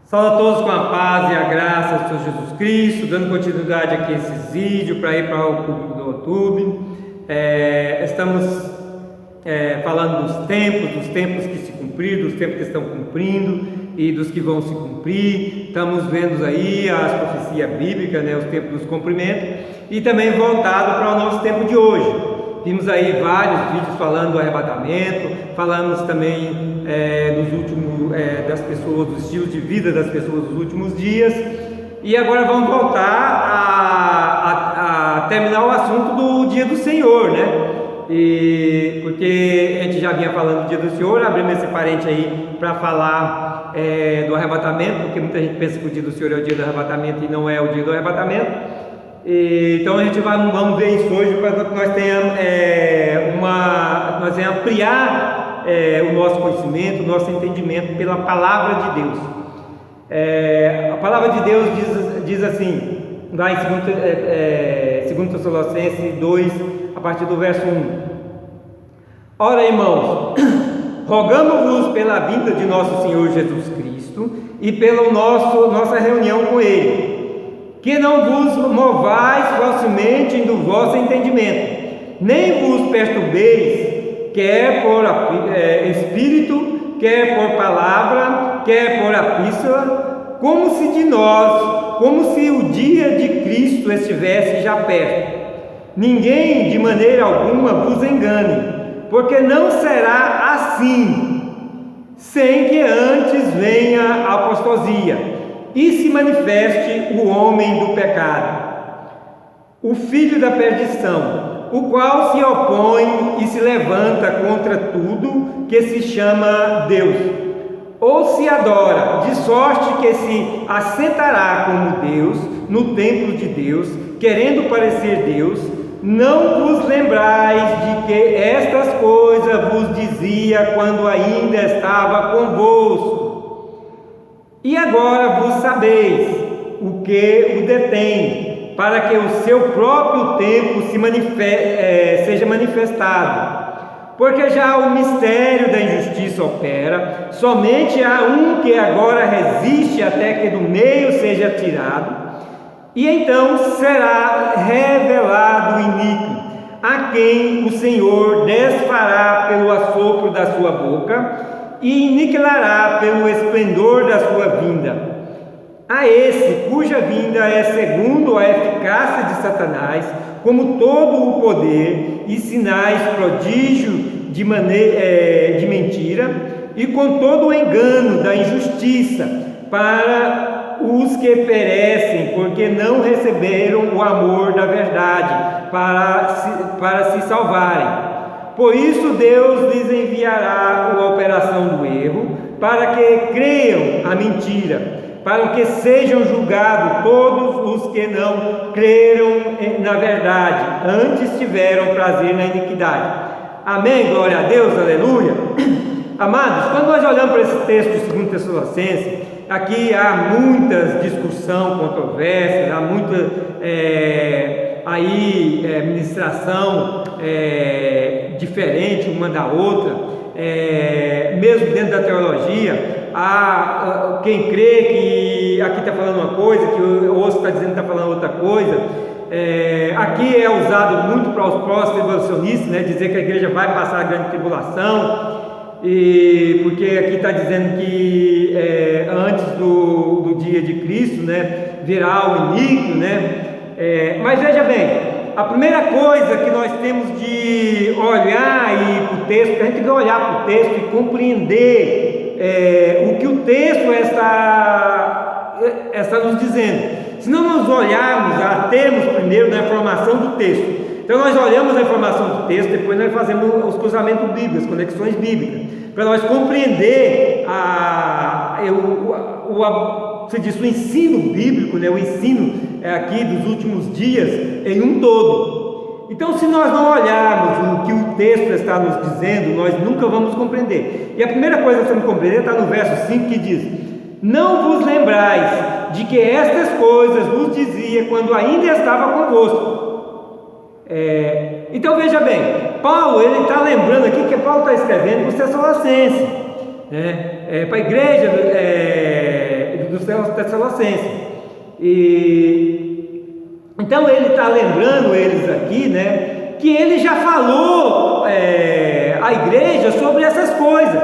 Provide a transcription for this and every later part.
Saúde a todos com a paz e a graça do Senhor Jesus Cristo, dando continuidade aqui a esses vídeos para ir para o público do YouTube. Estamos falando dos tempos que se cumpriram, dos tempos que estão cumprindo e dos que vão se cumprir. Estamos vendo aí as profecias bíblicas, os tempos dos cumprimentos, e também voltado para o nosso tempo de hoje. Vimos aí vários vídeos falando do arrebatamento, falamos também dos últimos, das pessoas, do estilo de vida das pessoas dos últimos dias, e agora vamos voltar a terminar o assunto do dia do Senhor, porque a gente já vinha falando do dia do Senhor, abrimos esse parente aí para falar do arrebatamento, porque muita gente pensa que o dia do Senhor é o dia do arrebatamento e não é o dia do arrebatamento. Então a gente vamos ver isso hoje para que nós tenhamos nós venhamos ampliar o nosso conhecimento, o nosso entendimento pela palavra de Deus. A palavra de Deus diz assim, lá em 2 Tessalonicenses 2, a partir do verso 1: Ora, irmãos, rogamos-vos pela vinda de nosso Senhor Jesus Cristo e pela nossa reunião com Ele, que não vos movais facilmente do vosso entendimento, nem vos perturbeis, quer por espírito, quer por palavra, quer por epístola, como se o dia de Cristo estivesse já perto. Ninguém de maneira alguma vos engane, porque não será assim, sem que antes venha a apostasia e se manifeste o homem do pecado, o filho da perdição, o qual se opõe e se levanta contra tudo que se chama Deus, ou se adora, de sorte que se assentará como Deus no templo de Deus, querendo parecer Deus. Não vos lembrais de que estas coisas vos dizia quando ainda estava convosco. E agora vos sabeis o que o detém, para que o seu próprio tempo seja manifestado. Porque já o mistério da injustiça opera, somente há um que agora resiste até que do meio seja tirado, e então será revelado o iníquo, a quem o Senhor desfará pelo assopro da sua boca, e aniquilará pelo esplendor da sua vinda. A esse, cuja vinda é segundo a eficácia de Satanás, como todo o poder e sinais, prodígio de mentira, e com todo o engano da injustiça, para os que perecem, porque não receberam o amor da verdade, para se salvarem. Por isso Deus lhes enviará a operação do erro, para que creiam a mentira, para que sejam julgados todos os que não creram na verdade, antes tiveram prazer na iniquidade. Amém? Glória a Deus, aleluia. Amados, quando nós olhamos para esse texto de 2 Tessalonicenses, aqui há muitas discussão, controvérsias, há muita ministração diferente uma da outra, mesmo dentro da teologia. Há quem crê que aqui está falando uma coisa, que o outro está dizendo que está falando outra coisa. Aqui é usado muito para os pós-tribulacionistas, dizer que a igreja vai passar a grande tribulação, e porque aqui está dizendo que antes do dia de Cristo, virá o iníquo, mas veja bem, a primeira coisa que nós temos de olhar para o texto, a gente tem que olhar para o texto e compreender o que o texto está nos dizendo. Se não nós olharmos, temos primeiro na informação do texto. Então nós olhamos a informação do texto, depois nós fazemos os cruzamentos bíblicos, as conexões bíblicas, para nós compreender o ensino bíblico, o ensino aqui dos últimos dias em um todo. Então, se nós não olharmos o que o texto está nos dizendo, nós nunca vamos compreender. E a primeira coisa que nós temos que compreender está no verso 5, que diz: Não vos lembrais de que estas coisas vos dizia quando ainda estava convosco. Então veja bem, Paulo ele está lembrando aqui que Paulo está escrevendo para os Tessalonicenses, para a igreja dos Tessalonicenses. Então ele está lembrando eles aqui, né, que ele já falou à igreja sobre essas coisas.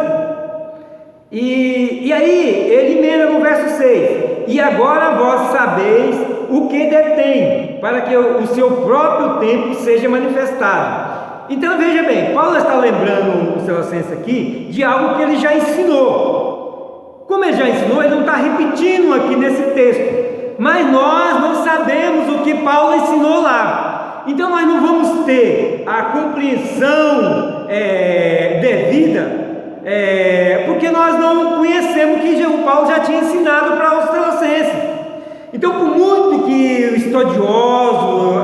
E aí ele emenda no verso 6: e agora vós sabeis o que detém, para que o seu próprio tempo seja manifestado. Então veja bem, Paulo está lembrando os Tessalonicenses aqui de algo que ele já ensinou. Como ele já ensinou, ele não está repetindo aqui nesse texto, mas nós não sabemos o que Paulo ensinou lá. Então nós não vamos ter a compreensão devida, porque nós não conhecemos o que o Paulo já tinha ensinado para os Tessalonicenses. Então, por muito que o estudioso,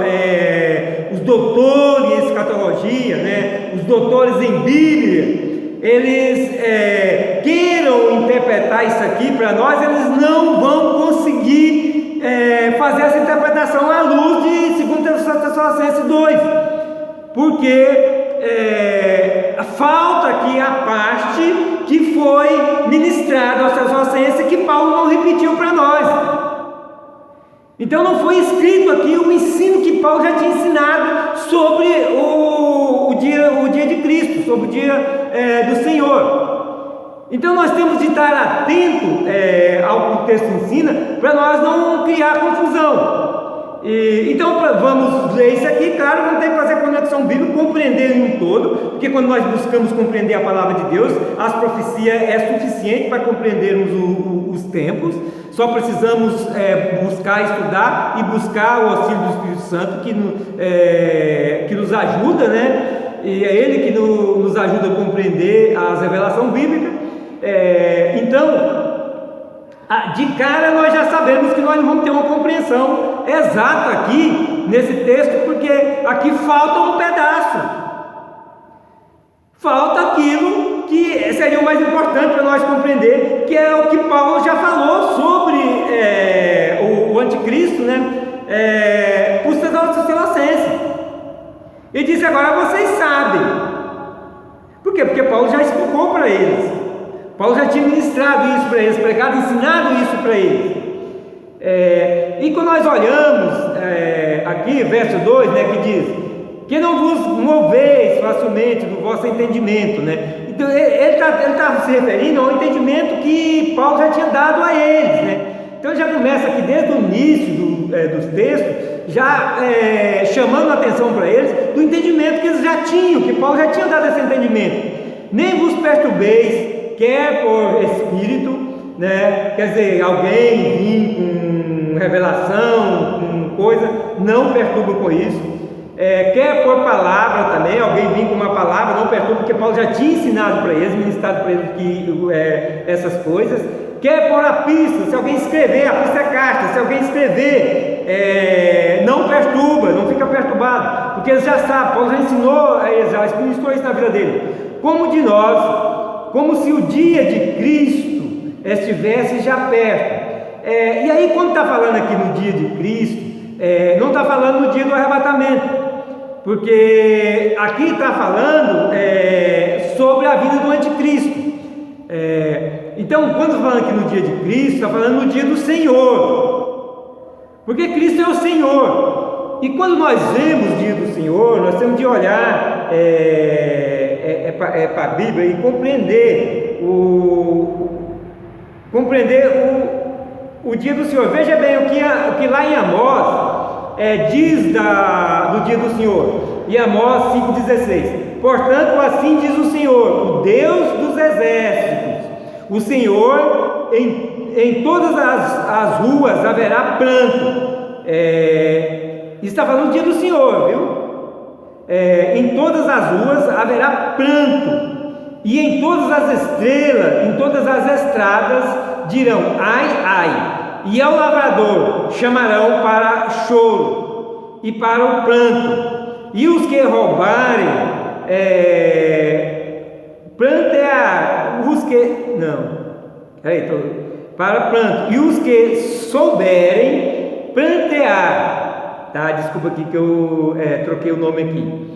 os doutores em escatologia, né, os doutores em Bíblia, eles queiram interpretar isso aqui para nós, eles não vão conseguir fazer essa interpretação à luz de 2 Tessalonicenses 2, porque falta aqui a parte que foi ministrada aos Tessalonicenses que Paulo não repetiu para nós. Então não foi escrito aqui o ensino que Paulo já tinha ensinado sobre o dia de Cristo, sobre o dia do Senhor. Então nós temos de estar atento ao que o texto ensina, para nós não criar confusão. Então vamos ler isso aqui, claro, vamos ter que fazer a conexão bíblica, compreender em um todo, porque quando nós buscamos compreender a palavra de Deus, as profecias é suficiente para compreendermos os tempos. Só precisamos buscar, estudar e buscar o auxílio do Espírito Santo que nos ajuda, né? E é Ele que nos ajuda a compreender as revelações bíblicas. Então, de cara nós já sabemos que nós não vamos ter uma compreensão exata aqui nesse texto, porque aqui falta um pedaço, falta aquilo que seria o mais importante para nós compreender, que é o que Paulo já falou sobre o anticristo, né, para os Tessalonicenses. Ele disse: agora vocês sabem. Por quê? Porque Paulo já explicou para eles. Paulo já tinha ministrado isso para eles, pregado, ensinado isso para eles. E quando nós olhamos aqui, verso 2, né, que diz: que não vos moveis facilmente do vosso entendimento, né? Então ele está se referindo ao entendimento que Paulo já tinha dado a eles, né? Então já começa aqui desde o início dos textos, já chamando a atenção para eles do entendimento que eles já tinham, que Paulo já tinha dado esse entendimento. Nem vos perturbeis, quer por espírito, né? Quer dizer, alguém vir com revelação, com coisa, não perturba com isso. Quer por palavra também, alguém vir com uma palavra, não perturba, porque Paulo já tinha ensinado para eles, ministrado para eles essas coisas. Quer por a pista, se alguém escrever, a pista é carta, se alguém escrever, não perturba, não fica perturbado, porque eles já sabem, Paulo já ensinou a eles, já ministrou isso na vida dele. Como de nós, como se o dia de Cristo estivesse já perto. E aí, quando está falando aqui no dia de Cristo, não está falando no dia do arrebatamento, porque aqui está falando sobre a vida do anticristo. Então, quando está falando aqui no dia de Cristo, está falando no dia do Senhor, porque Cristo é o Senhor. E quando nós vemos o dia do Senhor, nós temos de olhar para a Bíblia e compreender o dia do Senhor. Veja bem o que lá em Amós diz do dia do Senhor. Em Amós 5,16: portanto, assim diz o Senhor, o Deus dos exércitos, o Senhor, em todas as ruas haverá pranto. Está falando do dia do Senhor, viu? Em todas as ruas haverá pranto, e em todas as estrelas, em todas as estradas dirão: ai, ai. E ao lavrador chamarão para choro e para o pranto, e os que roubarem para pranto, e os que souberem plantear, tá? Desculpa aqui que eu troquei o nome aqui.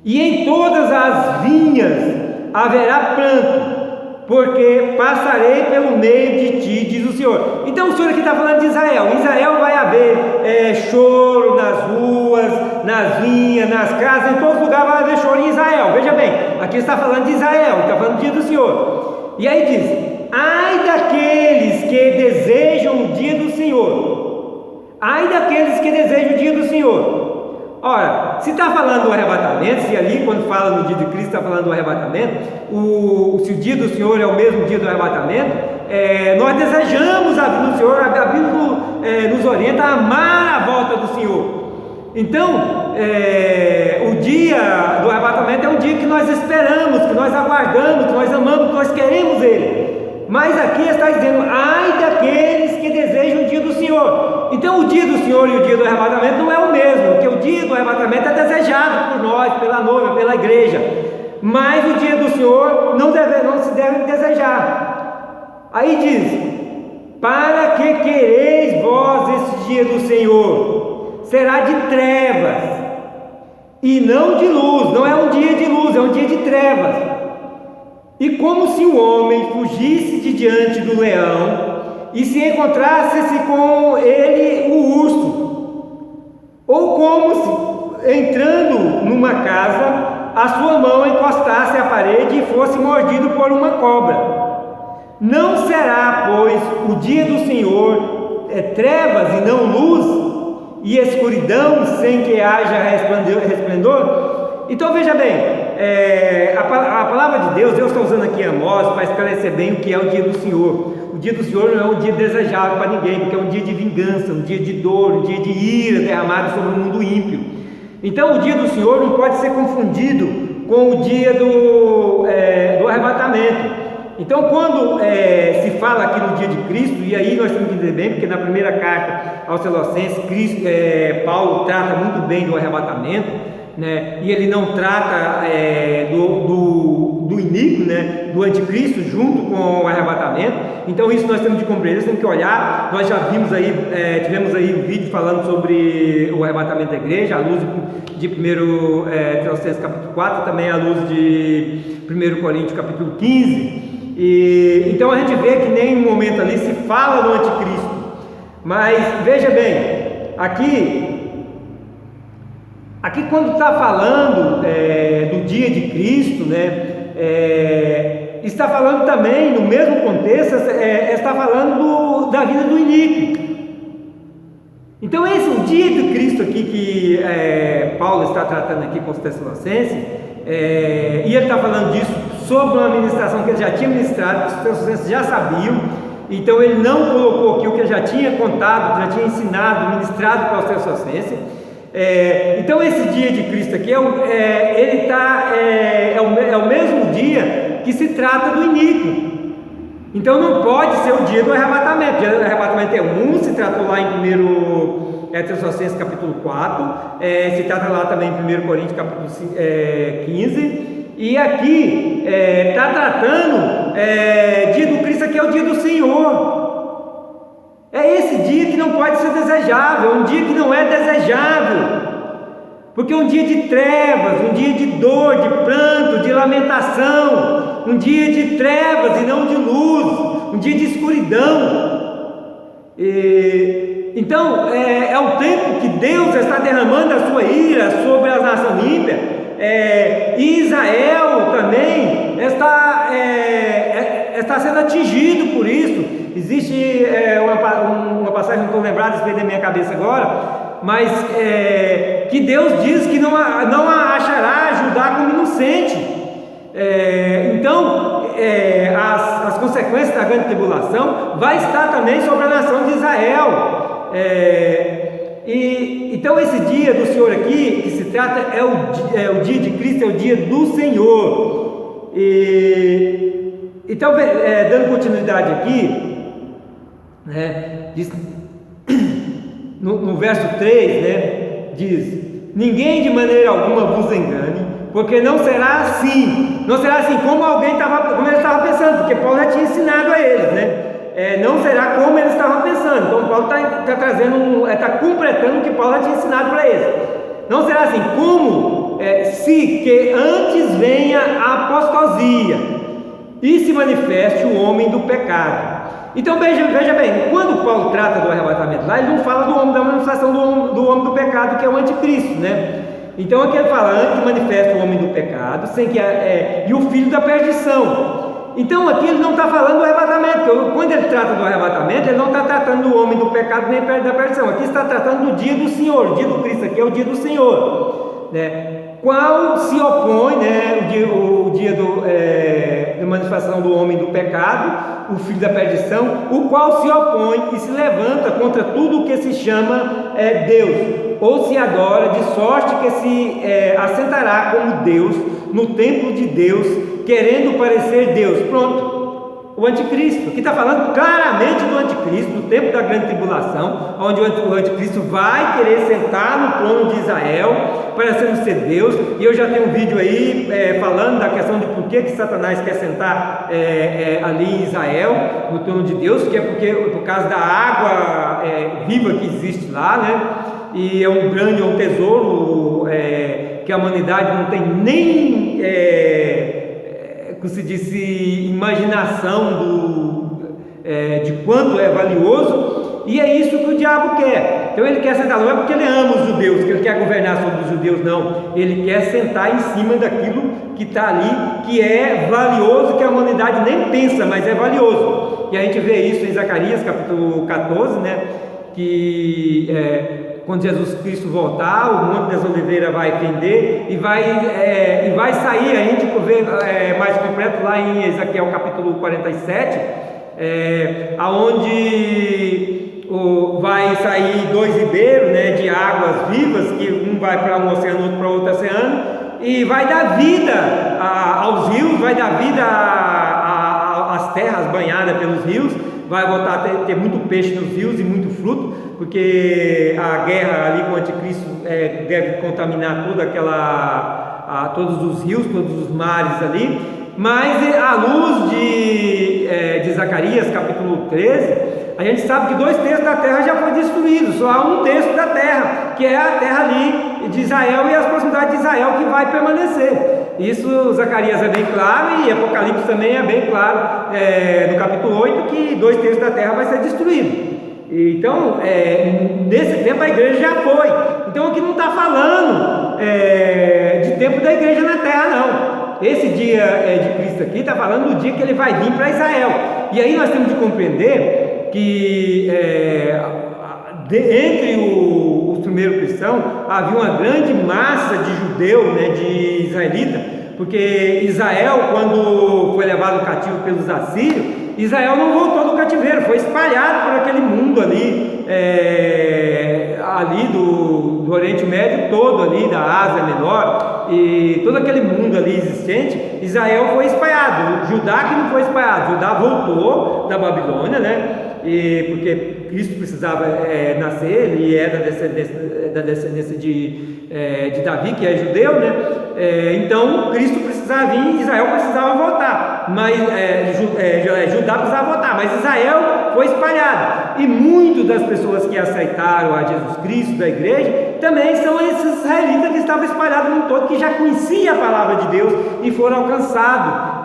E em todas as vinhas haverá pranto, porque passarei pelo meio de ti, diz o Senhor. Senhor. Então o Senhor aqui está falando de Israel. Em Israel vai haver choro nas ruas, nas vinhas, nas casas, em todos os lugares vai haver choro em Israel. Veja bem, aqui está falando de Israel, está falando do dia do Senhor. E aí diz: ai daqueles que desejam o dia do Senhor. Ai daqueles que desejam o dia do Senhor. Ora, se está falando do arrebatamento, se ali quando fala no dia de Cristo está falando do arrebatamento, se o dia do Senhor é o mesmo dia do arrebatamento, nós desejamos a vinda do Senhor. A Bíblia nos orienta a amar a volta do Senhor. Então, o dia do arrebatamento é um dia que nós esperamos, que nós aguardamos, que nós amamos, que nós queremos Ele. Mas aqui está dizendo: ai daqueles que desejam o dia do Senhor. Então o dia do Senhor e o dia do arrebatamento não é o mesmo, porque o dia do arrebatamento é desejado por nós, pela noiva, pela igreja, mas o dia do Senhor não se deve desejar. Aí diz: para que quereis vós esse dia do Senhor? Será de trevas e não de luz. Não é um dia de luz, é um dia de trevas. E como se o homem fugisse de diante do leão e se encontrasse com ele o urso, ou como se, entrando numa casa, a sua mão encostasse à parede e fosse mordido por uma cobra. Não será, pois, o dia do Senhor trevas e não luz, e escuridão sem que haja resplendor? Então veja bem, a palavra de Deus está usando aqui Amós para esclarecer bem o que é o dia do Senhor. O dia do Senhor não é um dia desejável para ninguém, porque é um dia de vingança, um dia de dor, um dia de ira derramada sobre o mundo ímpio. Então o dia do Senhor não pode ser confundido com o dia do arrebatamento. Então quando se fala aqui no dia de Cristo, e aí nós temos que entender bem, porque na primeira carta aos Colossenses, Paulo trata muito bem do arrebatamento, né? E ele não trata do iníquo, né? Do anticristo junto com o arrebatamento. Então isso nós temos de compreender, nós temos que olhar. Nós já vimos aí, tivemos aí um vídeo falando sobre o arrebatamento da igreja, à luz de 1 Tessalonicenses capítulo 4, também à luz de 1 Coríntios capítulo 15. Então a gente vê que nem um momento ali se fala no anticristo. Mas veja bem, aqui quando está falando do dia de Cristo, né, está falando também, no mesmo contexto, está falando da vida do iníquo. Então esse é o dia de Cristo aqui que Paulo está tratando aqui com os Tessalonicenses, e ele está falando disso sobre uma ministração que ele já tinha ministrado, que os Tessalonicenses já sabiam. Então ele não colocou aqui o que ele já tinha contado, já tinha ensinado, ministrado para os Tessalonicenses. Então esse dia de Cristo aqui é o mesmo dia que se trata do iníquo. Então não pode ser o dia do arrebatamento. O dia do arrebatamento é se tratou lá em 1 Tessalonicenses capítulo 4, se trata lá também em 1 Coríntios capítulo 15, e aqui está tratando dia do Cristo, aqui é o dia do Senhor. É esse dia que não pode ser desejável, um dia que não é desejável, porque é um dia de trevas, um dia de dor, de pranto, de lamentação, um dia de trevas e não de luz, um dia de escuridão. Então é o tempo que Deus está derramando a sua ira sobre as nações ímpias, e Israel também está sendo atingido por isso. Existe uma passagem, não estou lembrado, se veio da minha cabeça agora, mas que Deus diz que não achará Judá como inocente. Então as consequências da grande tribulação vai estar também sobre a nação de Israel. Então esse dia do Senhor aqui que se trata é o dia de Cristo, é o dia do Senhor. Então dando continuidade aqui, diz, no verso 3, diz: ninguém de maneira alguma vos engane, porque não será assim como como ele estava pensando, porque Paulo já tinha ensinado a eles, não será como eles estavam pensando. Então Paulo está trazendo, está completando o que Paulo já tinha ensinado para eles. Não será assim como se que antes venha a apostasia e se manifeste o homem do pecado, Então veja bem, quando Paulo trata do arrebatamento lá, ele não fala do homem, da manifestação do homem do pecado, que é o anticristo, né? Então aqui ele fala, antes que manifesta o homem do pecado, e o filho da perdição. Então aqui ele não está falando do arrebatamento, porque quando ele trata do arrebatamento, ele não está tratando do homem do pecado nem da perdição, aqui está tratando do dia do Senhor, o dia do Cristo aqui é o dia do Senhor, né? Qual se opõe, né, o dia da manifestação do homem do pecado, o filho da perdição, o qual se opõe e se levanta contra tudo o que se chama Deus, ou se adora, de sorte que se assentará como Deus no templo de Deus, querendo parecer Deus. Pronto, o anticristo, aqui está falando claramente do anticristo, do tempo da grande tribulação, onde o anticristo vai querer sentar no trono de Israel, parecendo ser Deus. E eu já tenho um vídeo aí falando da questão de por que Satanás quer sentar ali em Israel, no trono de Deus, que é por causa da água viva que existe lá, né? E é um tesouro que a humanidade não tem nem, como se disse, imaginação de quanto é valioso, e é isso que o diabo quer. Então ele quer sentar, não é porque ele ama os judeus, que ele quer governar sobre os judeus, não. Ele quer sentar em cima daquilo que está ali, que é valioso, que a humanidade nem pensa, mas é valioso. E a gente vê isso em Zacarias capítulo 14, né? Que quando Jesus Cristo voltar, o Monte das Oliveiras vai fender e vai sair, a gente vê mais completo lá em Ezequiel capítulo 47, aonde vai sair 2 ribeiros, né, de águas vivas, que um vai para um oceano, outro para outro oceano, e vai dar vida aos rios, vai dar vida às terras banhadas pelos rios, vai voltar a ter muito peixe nos rios e muito fruto, porque a guerra ali com o anticristo deve contaminar todos os rios, todos os mares ali. Mas à luz de Zacarias capítulo 13, a gente sabe que 2/3 da terra já foi destruído, só há 1/3 da terra, que é a terra ali de Israel e as proximidades de Israel, que vai permanecer. Isso Zacarias é bem claro, e Apocalipse também é bem claro, no capítulo 8, que 2/3 da terra vai ser destruído. Então, nesse tempo a igreja já foi. Então aqui não está falando de tempo da igreja na terra, não. Esse dia de Cristo aqui está falando do dia que ele vai vir para Israel. E aí nós temos de compreender que entre os primeiros cristãos havia uma grande massa de judeu, né, de israelita, porque Israel, quando foi levado cativo pelos assírios, Israel não voltou do cativeiro, foi espalhado por aquele mundo ali, ali do Oriente Médio todo, ali da Ásia Menor, e todo aquele mundo ali existente. Israel foi espalhado, Judá que não foi espalhado, Judá voltou da Babilônia, né? Porque Cristo precisava nascer, ele é da descendência de Davi, que é judeu, né? Então Cristo precisava vir, Israel precisava voltar, mas Judá precisava voltar, mas Israel foi espalhado, e muitas das pessoas que aceitaram a Jesus Cristo da igreja também são esses israelitas que estavam espalhados no todo, que já conheciam a palavra de Deus e foram alcançados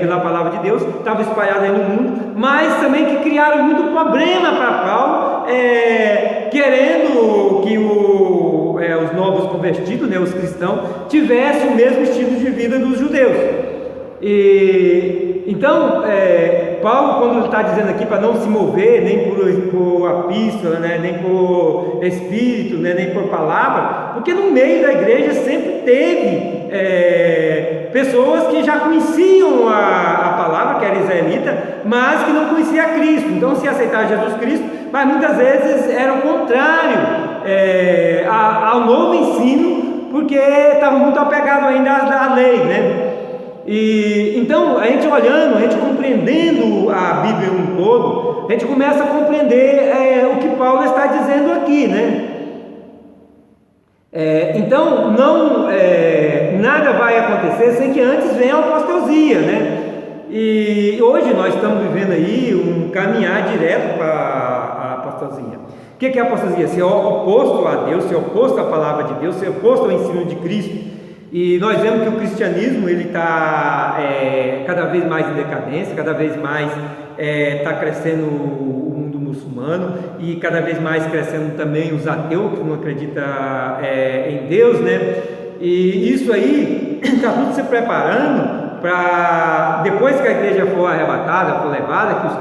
pela palavra de Deus, estavam espalhados aí no mundo, mas também que criaram muito problema para Paulo, querendo que os novos convertidos, né, os cristãos, tivessem o mesmo estilo de vida dos judeus. Então, Paulo, quando ele está dizendo aqui para não se mover nem por epístola, né, nem por espírito, né, nem por palavra, porque no meio da igreja sempre teve pessoas que já conheciam a palavra, que era israelita, mas que não conhecia Cristo. Então, se aceitar Jesus Cristo, mas muitas vezes era o contrário ao novo ensino, porque estava muito apegado ainda à lei, né? E então, a gente olhando, a gente compreendendo a Bíblia um todo, a gente começa a compreender o que Paulo está dizendo aqui, né? Então, nada vai acontecer sem que antes venha a apostasia, né? E hoje nós estamos vivendo aí um caminhar direto para a apostasia. O que é a apostasia? Ser oposto a Deus, ser oposto à palavra de Deus, ser oposto ao ensino de Cristo. E nós vemos que o cristianismo ele está cada vez mais em decadência, cada vez mais está crescendo o mundo muçulmano e cada vez mais crescendo também os ateus que não acreditam em Deus, né? E isso aí está tudo se preparando para depois que a igreja for arrebatada, for levada, que os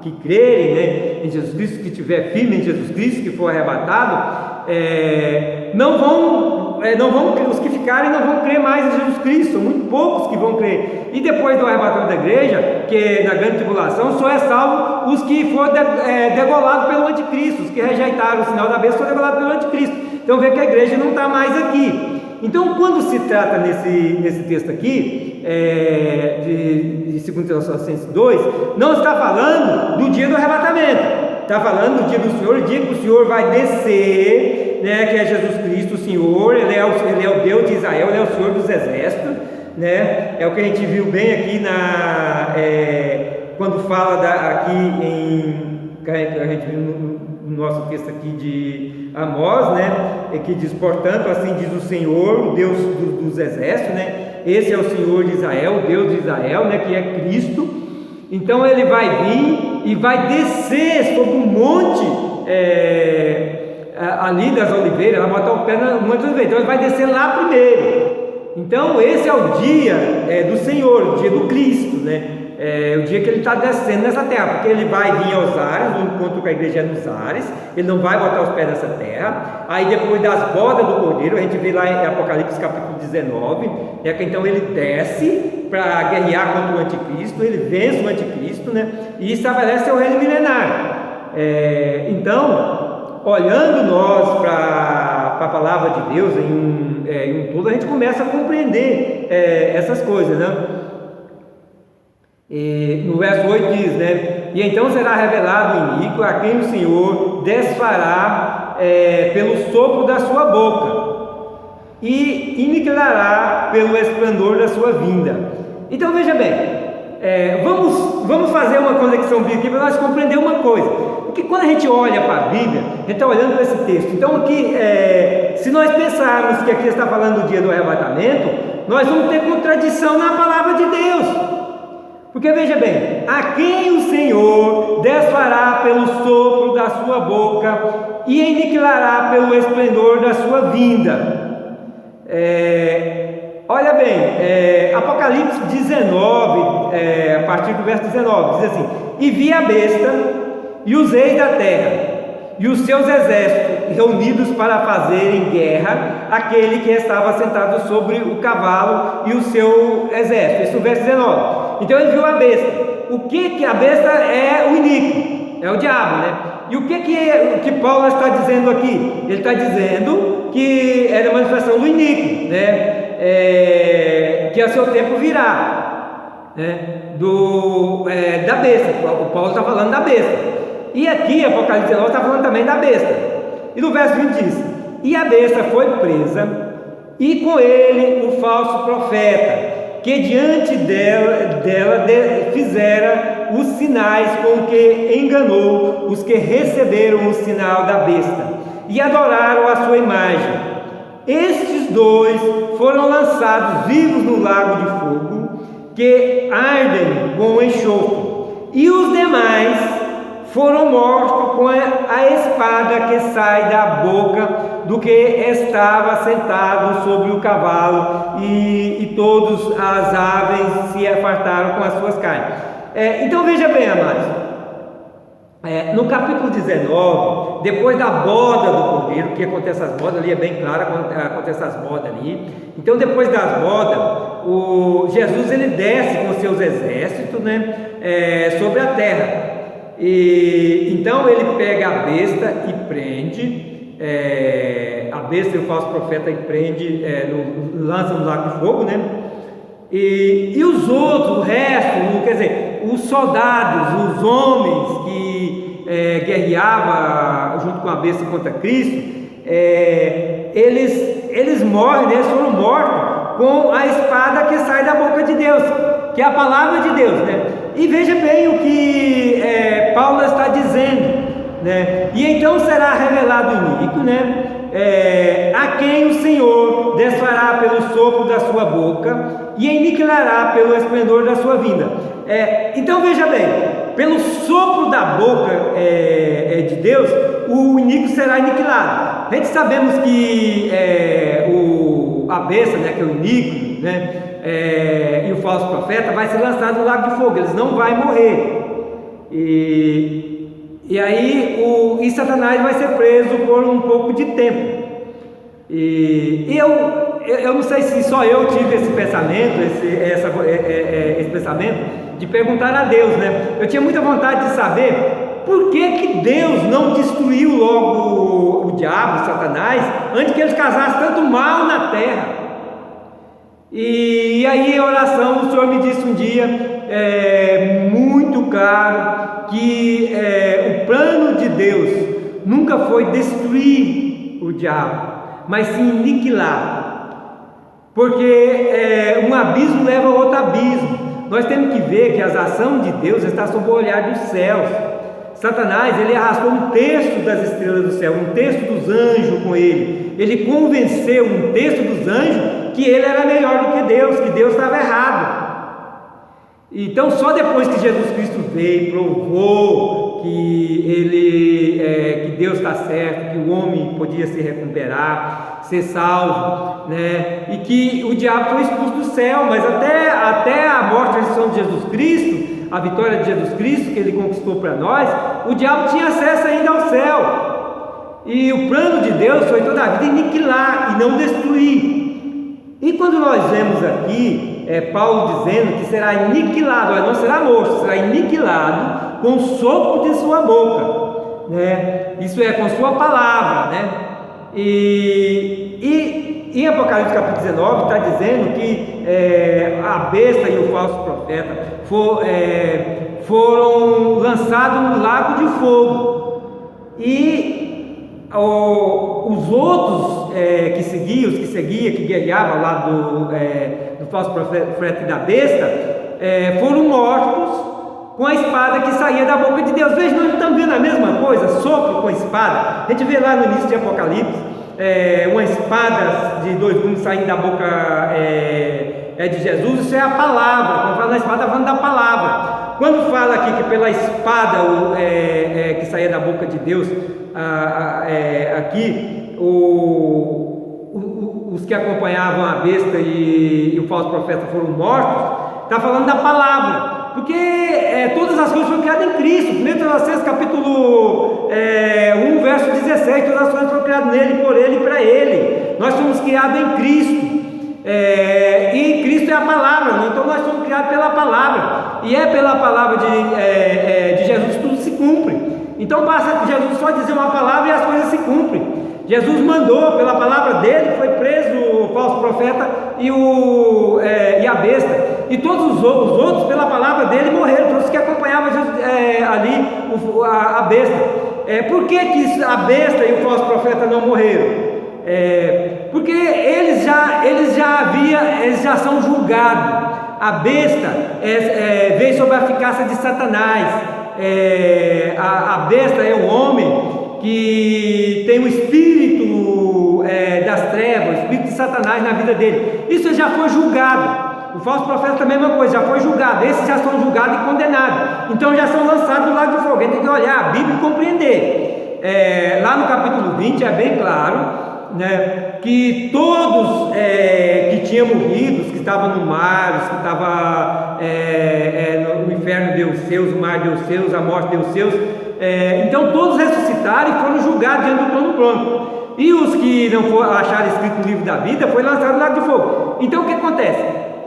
que crerem, né, em Jesus Cristo, que tiver firme em Jesus Cristo, que for arrebatado, não vão, os que ficarem não vão crer mais em Jesus Cristo, são muito poucos que vão crer. E depois do arrebatamento da igreja, que na grande tribulação, só é salvo os que foram degolados pelo anticristo, os que rejeitaram o sinal da besta foram degolados pelo anticristo. Então vê que a igreja não está mais aqui. Então, quando se trata nesse texto aqui, de 2 Tessalonicenses 2, não está falando do dia do arrebatamento, está falando do dia do Senhor, o dia que o Senhor vai descer, né, que é Jesus Cristo, o Senhor, ele é o Deus de Israel, ele é o Senhor dos exércitos, né? É o que a gente viu bem aqui quando fala que a gente viu no nosso texto aqui de Amós, né? Que diz, portanto, assim diz o Senhor, o Deus dos exércitos, né? Esse é o Senhor de Israel, o Deus de Israel, né? Que é Cristo. Então ele vai vir e vai descer sobre um monte ali das oliveiras, vai botar o pé no monte das oliveiras, então ele vai descer lá primeiro. Então esse é o dia do Senhor, o dia do Cristo, né? O dia que ele está descendo nessa terra, porque ele vai vir aos ares, no encontro com a igreja nos ares, ele não vai botar os pés nessa terra. Aí depois das bodas do Cordeiro, a gente vê lá em Apocalipse capítulo 19, que então ele desce para guerrear contra o anticristo, ele vence o anticristo, né? E estabelece o reino milenário. Então, olhando nós para a palavra de Deus em um todo, a gente começa a compreender essas coisas, né? E no verso 8 diz, né? E então será revelado o iníquo, a quem o Senhor desfará pelo sopro da sua boca e aniquilará pelo esplendor da sua vinda. Então veja bem, vamos fazer uma conexão bíblica para nós compreender uma coisa. Porque quando a gente olha para a Bíblia, a gente está olhando para esse texto. Então aqui, se nós pensarmos que aqui está falando do dia do arrebatamento, nós vamos ter contradição na palavra de Deus. Porque veja bem, a quem o Senhor desfará pelo sopro da sua boca e aniquilará pelo esplendor da sua vinda. Olha bem, Apocalipse 19, a partir do verso 19, diz assim: e vi a besta e os reis da terra e os seus exércitos reunidos para fazerem guerra àquele que estava sentado sobre o cavalo e o seu exército. Esse é o verso 19. Então ele viu a besta. O que a besta é? O iníquo, é o diabo, né? E o que Paulo está dizendo aqui? Ele está dizendo que é a manifestação do iníquo, né? Que a seu tempo virá, né? Da besta. O Paulo está falando da besta. E aqui, Apocalipse 19 está falando também da besta. E no verso 20 diz: e a besta foi presa, e com ele o falso profeta, que diante dela fizera os sinais com que enganou os que receberam o sinal da besta e adoraram a sua imagem. Estes dois foram lançados vivos no lago de fogo, que ardem com enxofre, e os demais foram mortos com a espada que sai da boca do que estava sentado sobre o cavalo, e todas as aves se afartaram com as suas carnes. Então veja bem, amados, no capítulo 19, depois da boda do Cordeiro, que acontece as bodas ali, é bem claro, acontece as bodas ali. Então depois das bodas, Jesus ele desce com seus exércitos, né, sobre a terra. E então ele pega a besta e prende, a besta e o falso profeta, e prende, lança no lago de fogo, né? E os outros, o resto, quer dizer, os soldados, os homens que guerreavam junto com a besta contra Cristo, eles morrem, né? Eles foram mortos com a espada que sai da boca de Deus, que é a palavra de Deus, né? E veja bem o que Paulo está dizendo, né? E então será revelado o iníquo, né? A quem o Senhor desfará pelo sopro da sua boca e aniquilará pelo esplendor da sua vinda. Então veja bem, pelo sopro da boca de Deus, o iníquo será aniquilado. A gente sabemos que a besta, né, que é o iníquo, né, e o falso profeta vai ser lançado no lago de fogo, eles não vão morrer. E aí Satanás vai ser preso por um pouco de tempo. E eu não sei se só eu tive esse pensamento, esse pensamento de perguntar a Deus, né? Eu tinha muita vontade de saber por que Deus não destruiu logo o diabo, Satanás, antes que eles causassem tanto mal na terra. E aí em oração o Senhor me disse um dia, muito claro, que o plano de Deus nunca foi destruir o diabo, mas sim aniquilar, porque um abismo leva a outro abismo. Nós temos que ver que as ações de Deus estão sob o olhar dos céus. Satanás, ele arrastou um terço das estrelas do céu, um terço dos anjos com ele. Ele convenceu um terço dos anjos que ele era melhor do que Deus estava errado. Então só depois que Jesus Cristo veio, provou que Deus está certo, que o homem podia se recuperar, ser salvo, né? E que o diabo foi expulso do céu, mas até a morte e a ressurreição de Jesus Cristo, a vitória de Jesus Cristo que ele conquistou para nós, o diabo tinha acesso ainda ao céu. E o plano de Deus foi toda a vida aniquilar e não destruir. E quando nós vemos aqui Paulo dizendo que será aniquilado, não será morto, será aniquilado com o sopro de sua boca, né? Isso é, com sua palavra, né? E em Apocalipse capítulo 19 está dizendo que a besta e o falso profeta foram lançados no lago de fogo, e os outros que guerreavam ao lado do falso profeta e da besta, foram mortos com a espada que saía da boca de Deus. Veja, nós não estamos vendo a mesma coisa, sopro com espada. A gente vê lá no início de Apocalipse, uma espada de 2 gumes saindo da boca de Jesus. Isso é a palavra. Quando fala na espada, está falando da palavra. Quando fala aqui que pela espada que saía da boca de Deus, aqui os que acompanhavam a besta e o falso profeta foram mortos, está falando da palavra, porque todas as coisas foram criadas em Cristo. 1 Tessalonicenses capítulo 1, verso 16, todas as coisas foram criadas nele, por ele e para ele. Nós somos criados em Cristo, e Cristo é a palavra, então nós somos criados pela palavra, e pela palavra de Jesus tudo se cumpre. Então basta Jesus só dizer uma palavra e as coisas se cumprem. Jesus mandou, pela palavra dele foi preso o falso profeta e a besta, e todos os outros pela palavra dele morreram, todos que acompanhavam Jesus, ali a besta. Por que a besta e o falso profeta não morreram? Porque eles já são julgados. A besta veio sob a eficácia de Satanás. A besta é um homem que tem o espírito das trevas, o espírito de Satanás na vida dele. Isso já foi julgado. O falso profeta também é a mesma coisa, já foi julgado. Esses já são julgados e condenados, então já são lançados no lago de fogo. A gente tem que olhar a Bíblia e compreender. Lá no capítulo 20 é bem claro, né, que todos que tinham morrido, os que estavam no mar, os que estavam no inferno deu os seus, o mar deu os seus, a morte deu os seus, então todos ressuscitaram e foram julgados diante do trono branco. E os que não acharam escrito no livro da vida foi lançado no lago de fogo. Então o que acontece?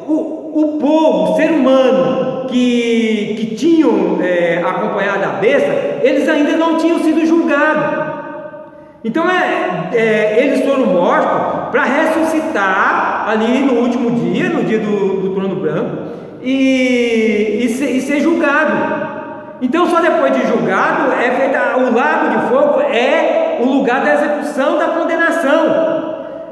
O povo, o ser humano que tinham acompanhado a besta, eles ainda não tinham sido julgados. Então eles foram mortos para ressuscitar ali no último dia, no dia do trono branco, e ser julgado. Então só depois de julgado é feito o lago de fogo, é o lugar da execução da condenação.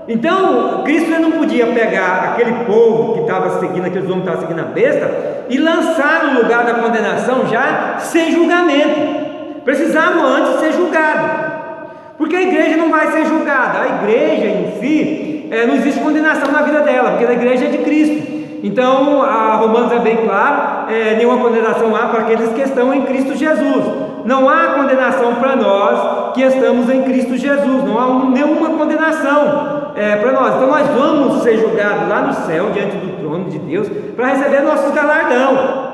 Então Cristo não podia pegar aquele povo que estava seguindo, aqueles homens que estavam seguindo a besta, e lançar no lugar da condenação já sem julgamento. Precisavam antes ser julgado. Porque a igreja não vai ser julgada. A igreja em si, não existe condenação na vida dela, porque a igreja é de Cristo. Então, a Romanos é bem claro nenhuma condenação há para aqueles que estão em Cristo Jesus. Não há condenação para nós que estamos em Cristo Jesus, não há nenhuma condenação para nós. Então nós vamos ser julgados lá no céu, diante do trono de Deus, para receber nosso galardão.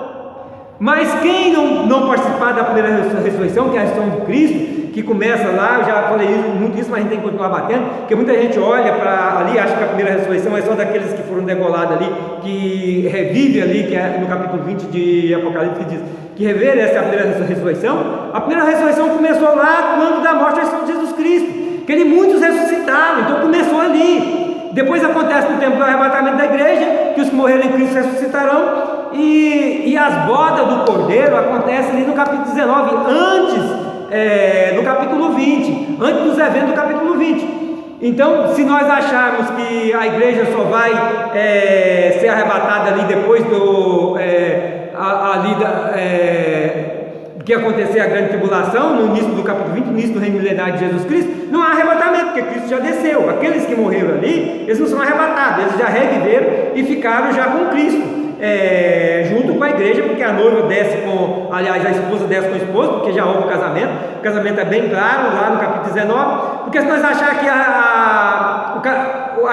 Mas quem não participar da primeira ressurreição, que é a ressurreição de Cristo, que começa lá, eu já falei muito isso, mas a gente tem que continuar batendo, porque muita gente olha para ali, acha que a primeira ressurreição é só daqueles que foram degolados ali, que revive ali, que é no capítulo 20 de Apocalipse, que diz que rever essa é a primeira ressurreição. A primeira ressurreição começou lá quando da morte da ressurreição de Jesus Cristo, que ele muitos ressuscitaram, então começou ali. Depois acontece no tempo do arrebatamento da igreja, que os que morreram em Cristo ressuscitarão, e as bodas do Cordeiro acontecem ali no capítulo 19, antes do capítulo 20, antes dos eventos do capítulo 20. Então, se nós acharmos que a igreja só vai ser arrebatada ali depois que acontecer a grande tribulação, no início do capítulo 20, no início do reino milenário de Jesus Cristo, não há arrebatamento, porque Cristo já desceu. Aqueles que morreram ali, eles não são arrebatados, eles já reviveram e ficaram já com Cristo. Junto com a igreja, porque a noiva desce a esposa desce com o esposo, porque já houve o casamento é bem claro lá no capítulo 19, porque se nós acharmos que a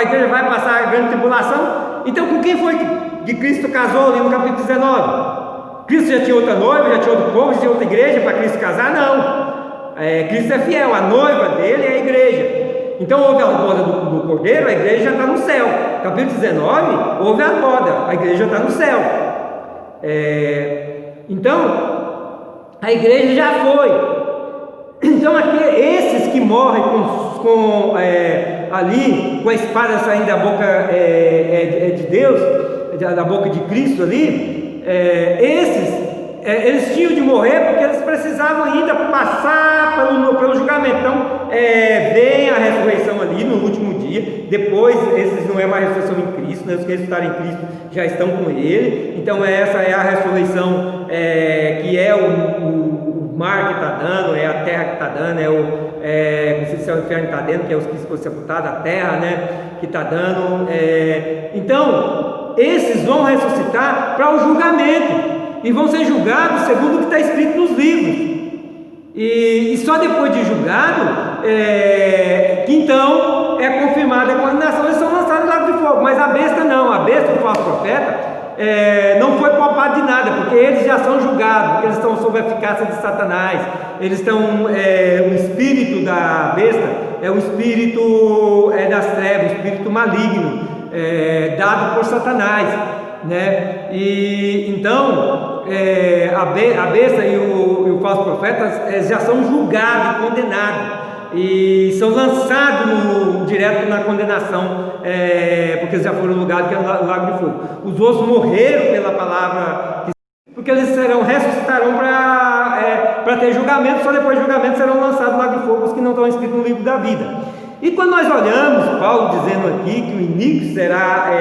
igreja vai passar a grande tribulação, então com quem foi que Cristo casou ali no capítulo 19? Cristo já tinha outra noiva, já tinha outro povo, já tinha outra igreja para Cristo casar? Não, Cristo é fiel, a noiva dele é a igreja. Então houve a boda do Cordeiro, a igreja já está no céu. Capítulo 19, houve a boda, a igreja já está no céu. Então, a igreja já foi. Então, esses que morrem ali, com a espada saindo da boca de Deus, da boca de Cristo ali, eles tinham de morrer porque eles precisavam ainda passar pelo julgamento. Então, vem a ressurreição ali no último dia. Depois, esses não é mais ressurreição em Cristo, né? Os que ressuscitaram em Cristo já estão com Ele. Então, essa é a ressurreição que é o mar que está dando, é a terra que está dando, não sei se é o inferno que está dando, que é os que foram sepultados, a terra, né, que está dando. Então, esses vão ressuscitar para o julgamento. E vão ser julgados segundo o que está escrito nos livros. E só depois de julgado, que então é confirmada a condenação, eles são lançados no lago de fogo. Mas a besta não, a besta, o falso profeta, não foi poupado de nada, porque eles já são julgados, porque eles estão sob a eficácia de Satanás. Eles estão, o espírito da besta é o espírito das trevas, o espírito maligno, dado por Satanás, né? E então a besta e o falso profeta já são julgados, condenados, e são lançados direto na condenação, porque eles já foram no lugar que é o lago de fogo. Os outros morreram pela palavra, porque eles ressuscitarão para ter julgamento. Só depois do julgamento serão lançados no lago de fogo os que não estão escritos no livro da vida. E quando nós olhamos Paulo dizendo aqui que o iníquo será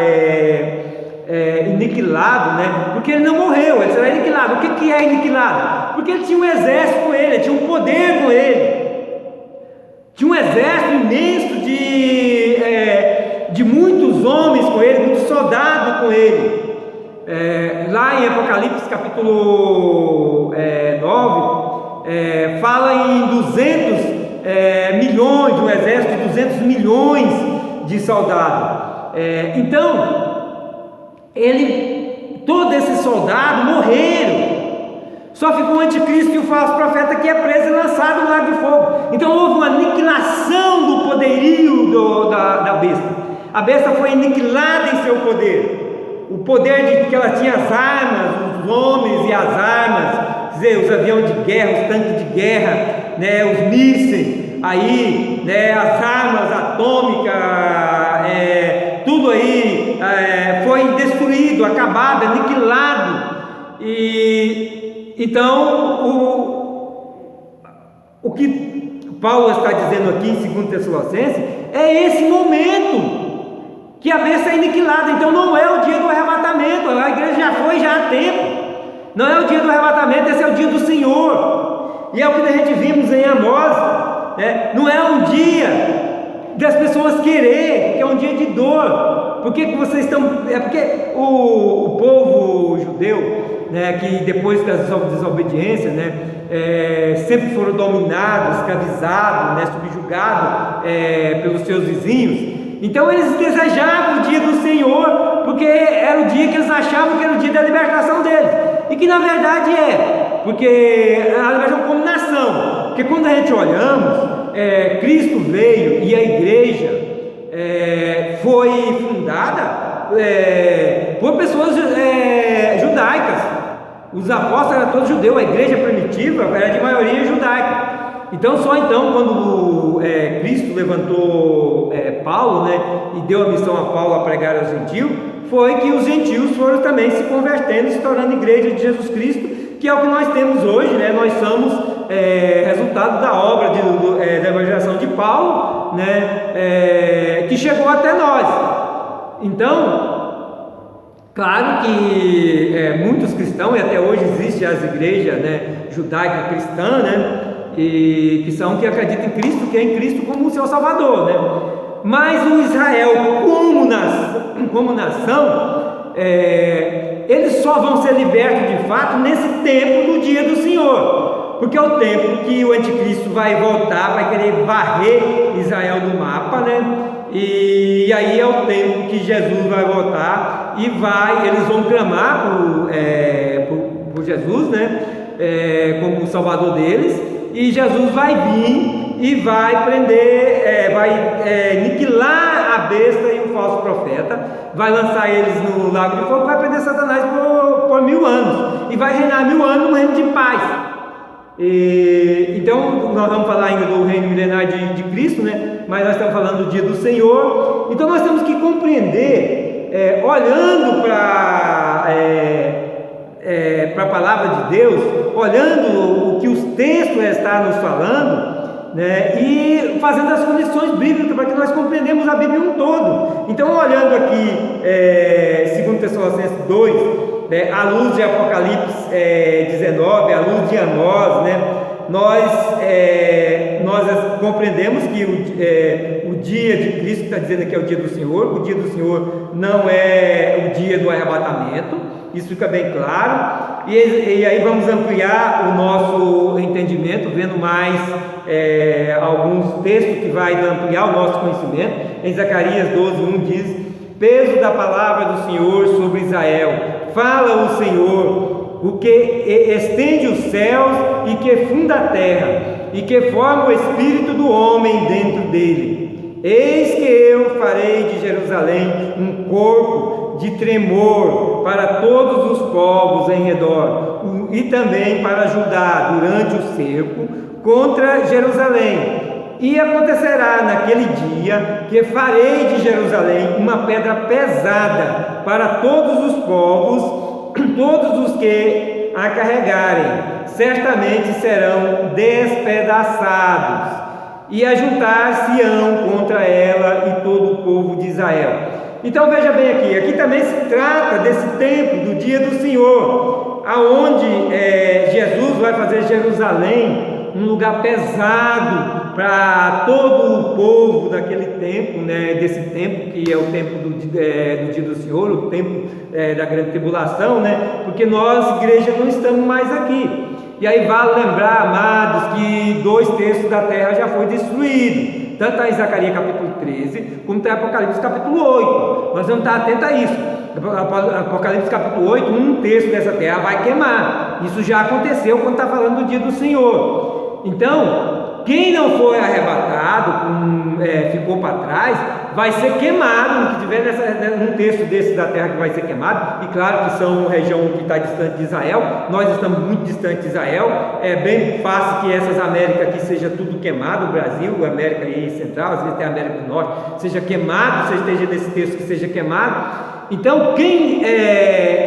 aniquilado, né? Porque ele não morreu, ele será aniquilado. O que é aniquilado? Porque ele tinha um exército com ele tinha um poder com ele, tinha um exército imenso de muitos homens com ele, muitos soldados com ele. Lá em Apocalipse capítulo 9, fala em 200 milhões, de um exército de 200 milhões de soldados. Então, todos esses soldados morreram. Só ficou o anticristo e o falso profeta, que é preso e lançado no lago de fogo. Então houve uma aniquilação do poderio da besta. A besta foi aniquilada em seu poder. O poder de que ela tinha as armas, os homens e as armas, quer dizer, os aviões de guerra, os tanques de guerra, né, os mísseis, aí, né, as armas atômicas, tudo aí foi destruído, acabado, aniquilado. E então o que Paulo está dizendo aqui em 2 Tessalonicenses é esse momento que a besta é aniquilada. Então não é o dia do arrebatamento, a igreja já foi já há tempo. Não é o dia do arrebatamento, esse é o dia do Senhor. E é o que a gente vimos em Amós, né? Não é um dia das pessoas querer, que é um dia de dor. Por que vocês estão... porque o povo judeu, né, que depois das desobediências, né, sempre foram dominados, escravizados, né, subjugados pelos seus vizinhos. Então eles desejavam o dia do Senhor, porque era o dia que eles achavam que era o dia da libertação deles, e que na verdade porque a libertação como nação, porque quando a gente olhamos, Cristo veio e a igreja foi fundada por pessoas judaicas. Os apóstolos eram todos judeus, a igreja primitiva era de maioria judaica. Então, só então, quando Cristo levantou Paulo, né, e deu a missão a Paulo a pregar aos gentios, foi que os gentios foram também se convertendo, se tornando igreja de Jesus Cristo, que é o que nós temos hoje, né? Nós somos resultado da obra da evangelização de Paulo, né, que chegou até nós. Então, claro que muitos cristãos, e até hoje existem as igrejas, né, judaica cristã, né, e que acreditam em Cristo, que é em Cristo como o seu Salvador, né? Mas o Israel, como nação, eles só vão ser libertos de fato nesse tempo do dia do Senhor, porque é o tempo que o anticristo vai voltar, vai querer varrer Israel do mapa, né? E aí é o tempo que Jesus vai voltar e eles vão clamar por Jesus, né? Como o Salvador deles. E Jesus vai vir e vai prender, vai aniquilar a besta e o falso profeta, vai lançar eles no lago de fogo, vai prender Satanás por 1000 anos, e vai reinar 1000 anos no reino de paz. Então, nós vamos falar ainda do reino milenar de Cristo, né? Mas nós estamos falando do dia do Senhor. Então, nós temos que compreender, olhando para a palavra de Deus, olhando o que os textos estão nos falando, né, e fazendo as condições bíblicas para que nós compreendamos a Bíblia um todo. Então, olhando aqui 2 Tessalonicenses 2, né, à luz de Apocalipse 19, à luz de Amós, né, nós compreendemos que o dia de Cristo está dizendo que é o dia do Senhor. O dia do Senhor não é o dia do arrebatamento, isso fica bem claro. E aí vamos ampliar o nosso entendimento, vendo mais alguns textos que vai ampliar o nosso conhecimento. Em Zacarias 12:1 diz: peso da palavra do Senhor sobre Israel, fala o Senhor, o que estende os céus e que funda a terra, e que forma o espírito do homem dentro dele. Eis que eu farei de Jerusalém um corpo de tremor para todos os povos em redor, e também para Judá durante o cerco contra Jerusalém. E acontecerá naquele dia que farei de Jerusalém uma pedra pesada para todos os povos, todos os que a carregarem certamente serão despedaçados, e ajuntar-se-ão contra ela e todo o povo de Israel. Então veja bem aqui também se trata desse tempo do dia do Senhor, aonde Jesus vai fazer Jerusalém um lugar pesado para todo o povo daquele tempo, né, desse tempo que é o tempo do dia do Senhor, o tempo da grande tribulação, né, porque nós, igreja, não estamos mais aqui. E aí vale lembrar, amados, que 2/3 da terra já foi destruído, tanto em Zacarias capítulo 13, como em Apocalipse capítulo 8. Nós vamos estar atentos a isso. Apocalipse capítulo 8, 1/3 dessa terra vai queimar. Isso já aconteceu quando está falando do dia do Senhor. Então, quem não foi arrebatado, ficou para trás, vai ser queimado, no que tiver num terço desse da terra que vai ser queimado. E claro que são uma região que está distante de Israel, nós estamos muito distante de Israel, é bem fácil que essas Américas aqui seja tudo queimado, o Brasil, a América aí central, às vezes até a América do Norte, seja queimado, seja esteja nesse terço que seja queimado. Então quem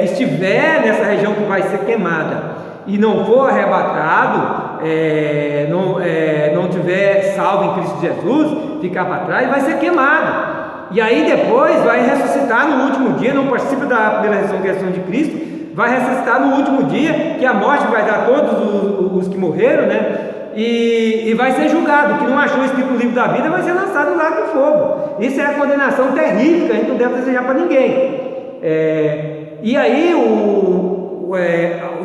estiver nessa região que vai ser queimada e não for arrebatado, não tiver salvo em Cristo Jesus, ficar para trás, vai ser queimado. E aí depois vai ressuscitar no último dia, não participa da primeira ressurreição de Cristo, vai ressuscitar no último dia, que a morte vai dar todos os que morreram, né? E vai ser julgado. O que não achou escrito no livro da vida vai ser lançado no lago de fogo. Isso é a condenação terrível que a gente não deve desejar para ninguém. E aí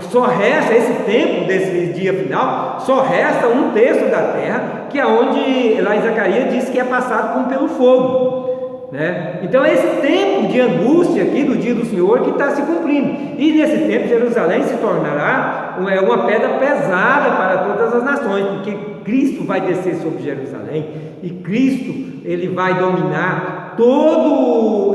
só resta esse tempo desse dia final, só resta um terço da terra, que é onde lá em Zacarias diz que é passado como pelo fogo, né? Então é esse tempo de angústia aqui do dia do Senhor que está se cumprindo, e nesse tempo Jerusalém se tornará uma pedra pesada para todas as nações, porque Cristo vai descer sobre Jerusalém, e Cristo ele vai dominar todo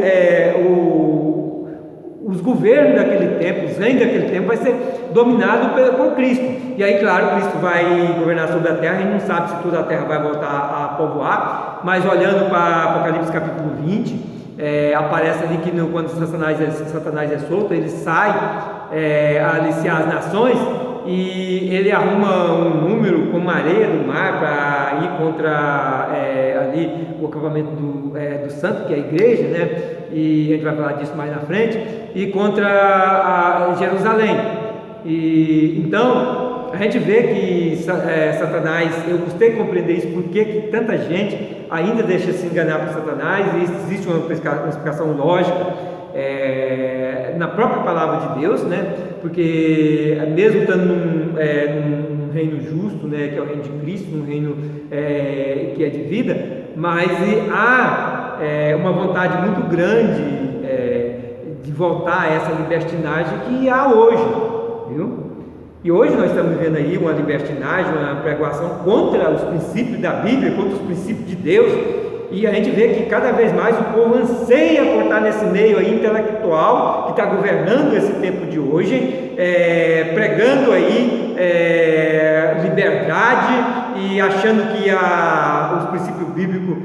os governos daquele tempo, os reis daquele tempo vai ser dominado por Cristo. E aí, claro, Cristo vai governar sobre a terra. A gente não sabe se toda a terra vai voltar a povoar, mas olhando para Apocalipse capítulo 20, aparece ali que quando Satanás é solto, ele sai a aliciar as nações, e ele arruma um número como areia do mar para ir contra ali o acampamento do santo, que é a igreja, né? E a gente vai falar disso mais na frente, e contra Jerusalém. E então a gente vê que Satanás, eu gostei de compreender isso, porque que tanta gente ainda deixa se enganar por Satanás, e existe uma explicação lógica na própria palavra de Deus, né? Porque mesmo estando num reino justo, né, que é o reino de Cristo, num reino que é de vida, mas há uma vontade muito grande de voltar a essa libertinagem que há hoje, viu? E hoje nós estamos vendo aí uma libertinagem, uma pregação contra os princípios da Bíblia, contra os princípios de Deus. E a gente vê que cada vez mais o povo anseia por estar nesse meio aí intelectual que está governando esse tempo de hoje, pregando aí liberdade e achando que os princípios bíblicos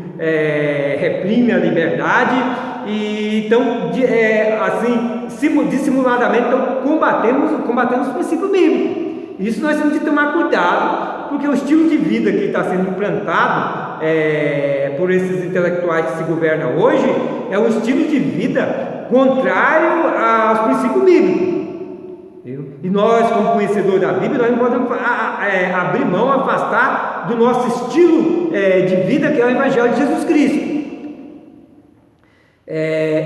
reprimem a liberdade, e então assim dissimuladamente estão combatendo os princípios bíblicos. Isso nós temos que tomar cuidado, porque o estilo de vida que está sendo implantado por esses intelectuais que se governam hoje é um estilo de vida contrário aos princípios bíblicos. Viu? E nós, como conhecedores da Bíblia, nós não podemos abrir mão, afastar do nosso estilo de vida, que é o Evangelho de Jesus Cristo.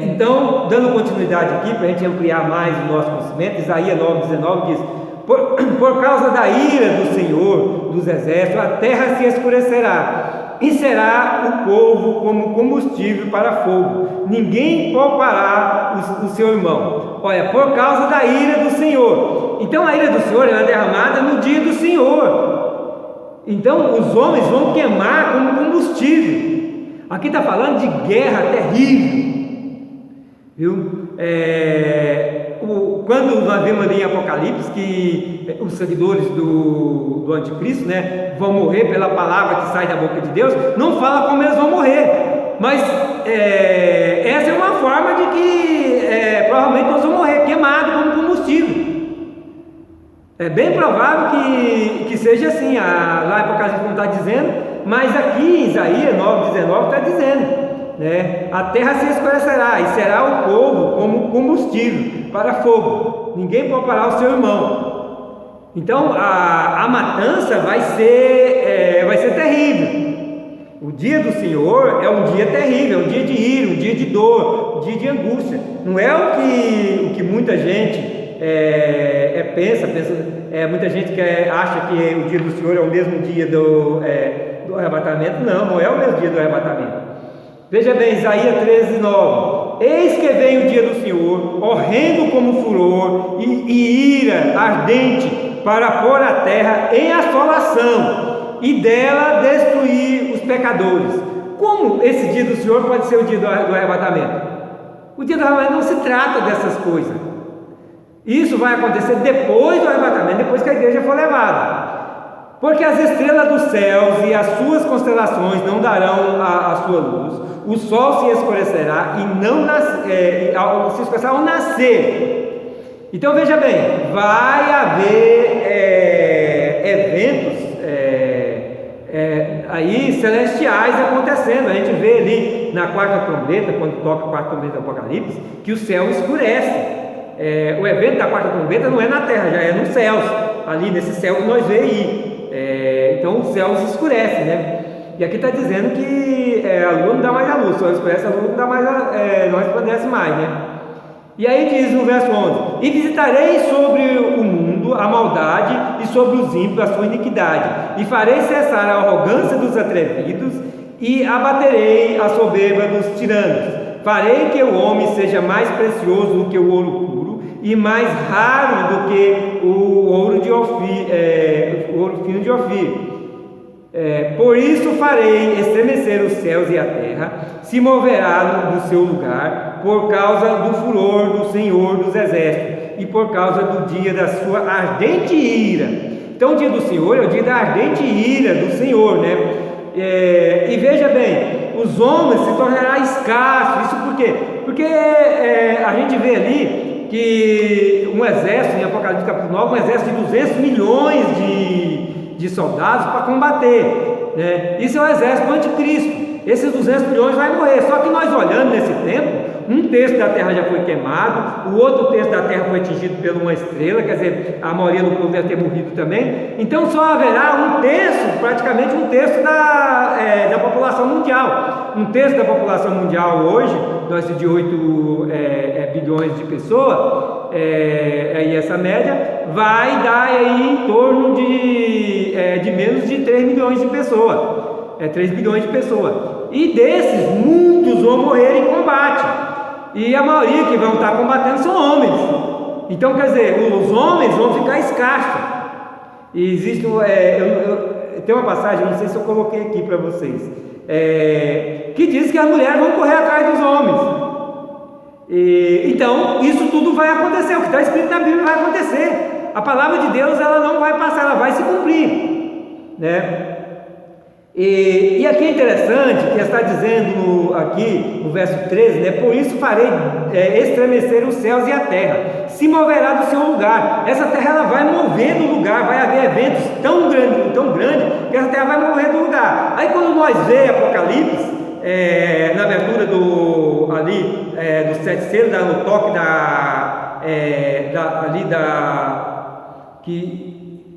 Então, dando continuidade aqui, para a gente ampliar mais o nosso conhecimento, Isaías 9,19 diz: por causa da ira do Senhor dos exércitos, a terra se escurecerá, e será o povo como combustível para fogo, ninguém poupará o seu irmão. Olha, por causa da ira do Senhor. Então a ira do Senhor é derramada no dia do Senhor. Então os homens vão queimar como combustível. Aqui está falando de guerra terrível, viu? Quando nós vemos ali em Apocalipse que os seguidores do anticristo, né, vão morrer pela palavra que sai da boca de Deus, não fala como eles vão morrer, mas essa é uma forma de que provavelmente eles vão morrer queimados como combustível. É bem provável que seja assim. Lá em Apocalipse não está dizendo, mas aqui em Isaías 9,19 está dizendo, né? A terra se escurecerá e será o povo como combustível para fogo, ninguém poupará o seu irmão. Então a matança vai ser terrível. O dia do Senhor é um dia terrível, é um dia de ira, um dia de dor, um dia de angústia. Não é o que muita gente pensa, muita gente que acha que o dia do Senhor é o mesmo dia do arrebatamento. Não é o mesmo dia do arrebatamento. Veja bem, Isaías 13,9: eis que vem o dia do Senhor, horrendo como furor e ira ardente, para pôr a terra em assolação e dela destruir os pecadores. Como esse dia do Senhor pode ser o dia do arrebatamento? O dia do arrebatamento não se trata dessas coisas. Isso vai acontecer depois do arrebatamento, depois que a igreja for levada. Porque as estrelas dos céus e as suas constelações não darão a sua luz, o sol se escurecerá e não se escurecerá ao nascer. Então veja bem, vai haver eventos aí celestiais acontecendo. A gente vê ali na quarta trombeta, quando toca a quarta trombeta do Apocalipse, que o céu escurece. O evento da quarta trombeta não é na terra, já é nos céus, ali nesse céu que nós vemos aí. Então o céu se escurece, né? E aqui está dizendo que a lua não dá mais a luz, o sol escurece, a lua não dá mais não resplandece mais, né? E aí diz no verso 11: e visitarei sobre o mundo a maldade e sobre os ímpios a sua iniquidade, e farei cessar a arrogância dos atrevidos e abaterei a soberba dos tiranos. Farei que o homem seja mais precioso do que o ouro puro e mais raro do que o ouro de Ofir, o ouro fino de Ofir. Por isso farei estremecer os céus e a terra, se moverá do seu lugar, por causa do furor do Senhor dos Exércitos, e por causa do dia da sua ardente ira. Então o dia do Senhor é o dia da ardente ira do Senhor, né? E veja bem, os homens se tornarão escassos. Isso por quê? Porque a gente vê ali que um exército, em Apocalipse capítulo 9, um exército de 200 milhões de soldados para combater, né? Isso é o exército do anticristo. Esses 200 milhões vai morrer. Só que nós olhando nesse tempo, um terço da terra já foi queimado, o outro terço da terra foi atingido por uma estrela, quer dizer, a maioria do povo deve ter morrido também. Então só haverá um terço, praticamente um terço da população mundial. Um terço da população mundial hoje, nós de 8 bilhões de pessoas, aí essa média vai dar aí em torno de menos de 3 milhões de pessoas. 3 bilhões de pessoas. E desses, muitos vão morrer em combate. E a maioria que vão estar combatendo são homens. Então, quer dizer, os homens vão ficar escassos. E existe tem uma passagem, não sei se eu coloquei aqui para vocês, que diz que as mulheres vão correr atrás dos homens. Então, isso tudo vai acontecer. O que está escrito na Bíblia vai acontecer. A palavra de Deus, ela não vai passar, ela vai se cumprir, né? E aqui é interessante que está dizendo aqui no verso 13, né? Por isso farei estremecer os céus e a terra, se moverá do seu lugar. Essa terra ela vai mover do lugar, vai haver eventos tão grandes que essa terra vai mover do lugar. Aí quando nós vemos Apocalipse, na abertura do sete selos, no toque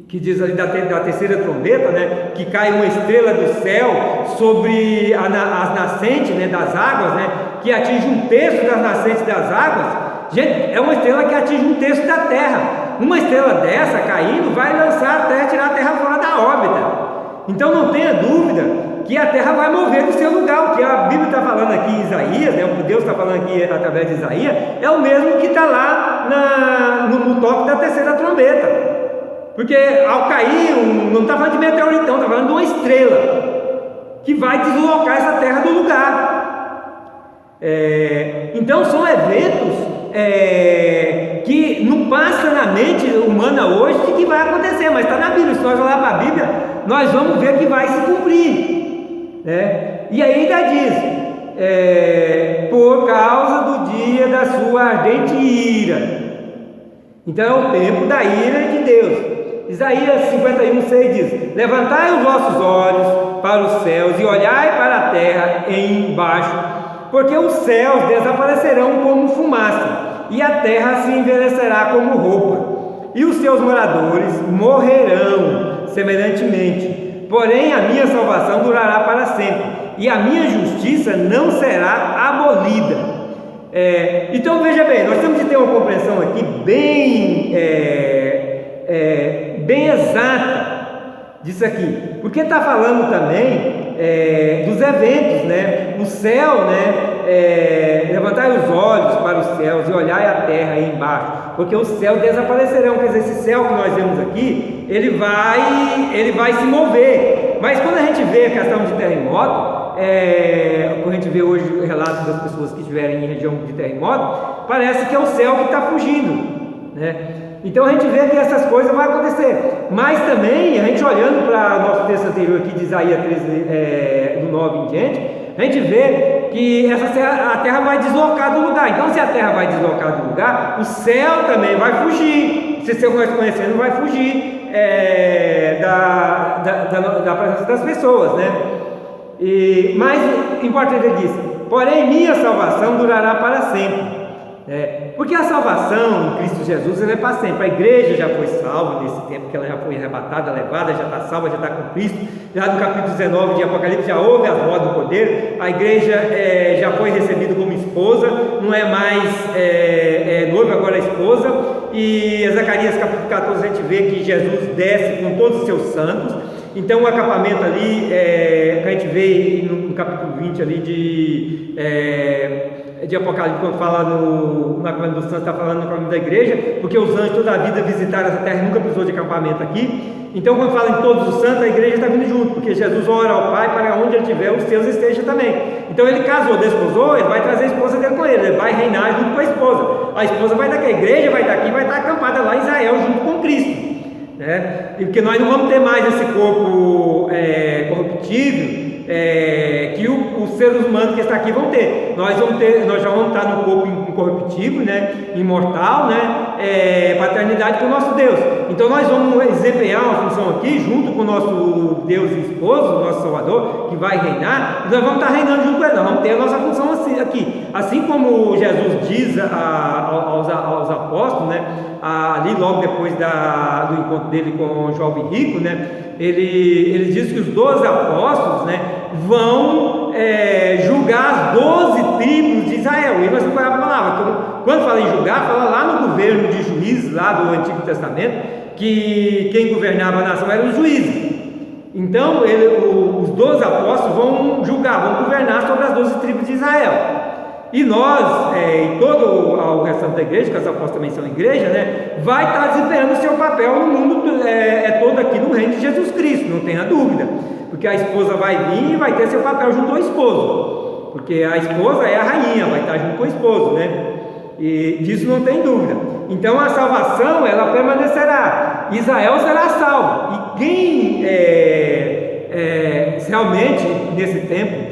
que diz ali da terceira trombeta, né, que cai uma estrela do céu sobre as nascentes, né, das águas, né, que atinge um terço das nascentes das águas. Gente, é uma estrela que atinge um terço da terra. Uma estrela dessa caindo vai lançar a terra, tirar a terra fora da órbita. Então não tenha dúvida que a terra vai mover do seu lugar. O que a Bíblia está falando aqui em Isaías, né, o que Deus está falando aqui através de Isaías, é o mesmo que está lá no toque da terceira trombeta. Porque ao cair, não está falando de meteoritão, está falando de uma estrela que vai deslocar essa terra do lugar. Então são eventos que não passa na mente humana hoje de que vai acontecer, mas está na Bíblia. Se nós olharmos para a Bíblia, nós vamos ver que vai se cumprir, né? E aí ainda diz, por causa do dia da sua ardente ira. Então é o tempo da ira de Deus. Isaías 51:6 diz: levantai os vossos olhos para os céus e olhai para a terra embaixo, porque os céus desaparecerão como fumaça, e a terra se envelhecerá como roupa, e os seus moradores morrerão semelhantemente. Porém a minha salvação durará para sempre, e a minha justiça não será abolida. Então veja bem, nós temos que ter uma compreensão aqui bem exata disso aqui, porque está falando também dos eventos, né? O céu, né? Levantai os olhos para os céus e olhai a terra aí embaixo, porque os céus desaparecerão. Quer dizer, esse céu que nós vemos aqui, ele vai se mover. Mas quando a gente vê a questão de terremoto, quando a gente vê hoje relatos das pessoas que estiverem em região de terremoto, parece que é o céu que está fugindo, né? Então a gente vê que essas coisas vão acontecer. Mas também, a gente olhando para o nosso texto anterior aqui de Isaías 13, do 9 em diante, a gente vê que a terra vai deslocar do lugar. Então se a terra vai deslocar do lugar, o céu também vai fugir. Se você nós conhecendo, vai fugir da presença das pessoas, né? E mais importante é disso: porém minha salvação durará para sempre, Porque a salvação em Cristo Jesus ela é para sempre. A igreja já foi salva nesse tempo que ela já foi arrebatada, levada, já está salva, já está com Cristo. Já no capítulo 19 de Apocalipse já houve as bodas do Cordeiro. A igreja já foi recebida como esposa, não é mais noiva, agora é esposa. E em Zacarias capítulo 14 a gente vê que Jesus desce com todos os seus santos. Então o acampamento ali, que a gente vê no capítulo 20 ali de Apocalipse, quando fala no acampamento dos santos, está falando no acampamento da igreja, porque os anjos toda a vida visitaram essa terra e nunca precisou de acampamento aqui. Então quando fala em todos os santos, a igreja está vindo junto, porque Jesus ora ao Pai para onde ele estiver, os seus estejam também. Então ele casou, desposou, ele vai trazer a esposa dele com ele vai reinar junto com a esposa vai estar aqui, a igreja vai estar aqui, vai estar acampada lá em Israel junto com Cristo. E porque nós não vamos ter mais esse corpo corruptível que os seres humanos que estão aqui vão ter. Nós já vamos estar no corpo incorruptível, imortal, para a eternidade com o nosso Deus. Então nós vamos desempenhar uma função aqui junto com o nosso Deus e esposo, o nosso Salvador, que vai reinar, e nós vamos estar reinando junto com ele. Nós vamos ter a nossa função aqui. Assim como Jesus diz aos apóstolos, ali logo depois do encontro dele com o jovem rico, ele diz que os 12 apóstolos vão julgar as 12 tribos de Israel. E nós vamos parar a palavra. Quando fala em julgar, fala lá no governo de juízes, lá do Antigo Testamento, que quem governava a nação eram os juízes. Então os 12 apóstolos vão julgar, vão governar sobre as 12 tribos de Israel. E nós, e todo o restante da igreja, que as apóstolos também são igreja, vai estar desempenhando o seu papel no mundo todo aqui no reino de Jesus Cristo, não tenha dúvida. Porque a esposa vai vir e vai ter seu papel junto ao esposo. Porque a esposa é a rainha, vai estar junto com o esposo, E disso não tem dúvida. Então a salvação, ela permanecerá. Israel será salvo. E quem realmente, nesse tempo,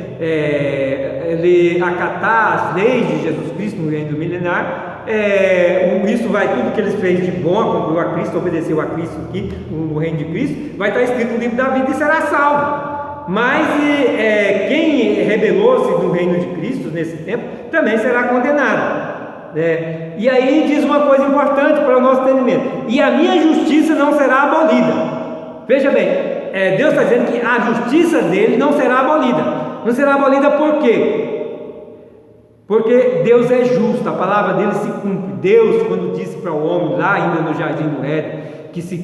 ele acatar as leis de Jesus Cristo no reino milenar, isso vai, tudo que eles fez de bom, acompanhou a Cristo, obedeceu a Cristo aqui no reino de Cristo, vai estar escrito no livro da vida e será salvo. Mas quem rebelou-se no reino de Cristo nesse tempo também será condenado. E aí diz uma coisa importante para o nosso entendimento: e a minha justiça não será abolida. Veja bem, Deus está dizendo que a justiça dele não será abolida. Não será abolida por quê? Porque Deus é justo, a palavra dele se cumpre. Deus, quando disse para o homem lá ainda no jardim do Éden, que se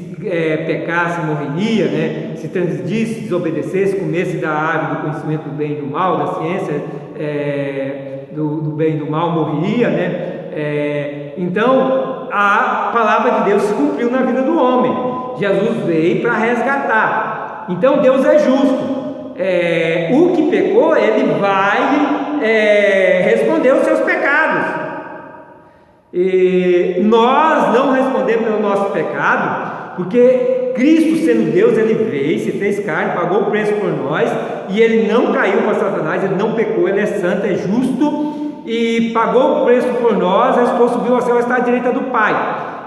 pecasse morreria, se transgredisse, desobedecesse, comesse da árvore do conhecimento do bem e do mal, da ciência do bem e do mal, morreria, então a palavra de Deus se cumpriu na vida do homem. Jesus veio para resgatar. Então Deus é justo. O que pecou, ele vai responder os seus pecados. E nós não respondemos pelo nosso pecado, porque Cristo, sendo Deus, ele veio, se fez carne, pagou o preço por nós, e ele não caiu para Satanás, ele não pecou, ele é santo, é justo, e pagou o preço por nós, ressuscitou, subiu ao céu, está à direita do Pai.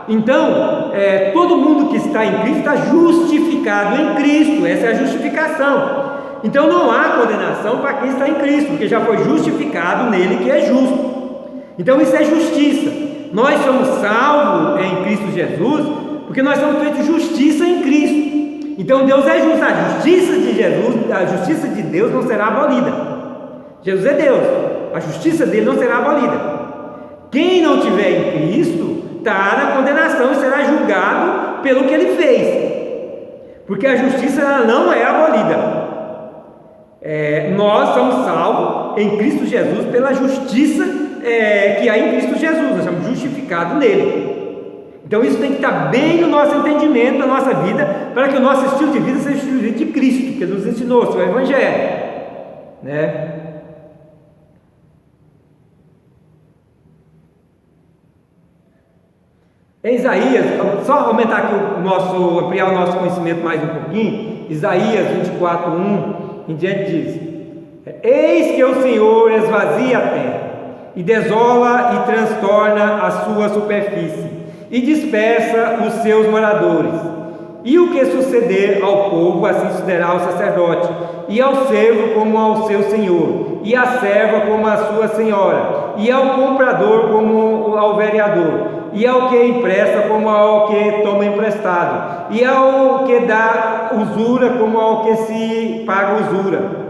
Então, todo mundo que está em Cristo está justificado em Cristo, essa é a justificação. Então não há condenação para quem está em Cristo, porque já foi justificado nele que é justo. Então isso é justiça. Nós somos salvos em Cristo Jesus, porque nós somos feitos justiça em Cristo. Então Deus é justo, a justiça de Jesus, a justiça de Deus não será abolida. Jesus é Deus, a justiça dele não será abolida. Quem não tiver em Cristo está na condenação e será julgado pelo que ele fez, porque a justiça ela não é abolida. Nós somos salvos em Cristo Jesus pela justiça que há em Cristo Jesus, nós somos justificados nele. Então isso tem que estar bem no nosso entendimento, na nossa vida, para que o nosso estilo de vida seja o estilo de vida de Cristo, que nos ensinou, o seu Evangelho, Em Isaías, só aumentar aqui ampliar o nosso conhecimento mais um pouquinho, Isaías 24:1 em diante diz: eis que o Senhor esvazia a terra, e desola e transtorna a sua superfície, e dispersa os seus moradores. E o que suceder ao povo, assim sucederá ao sacerdote, e ao servo como ao seu senhor, e à serva como à sua senhora. e ao comprador como ao vereador, e ao que empresta como ao que toma emprestado, e ao que dá usura como ao que se paga usura.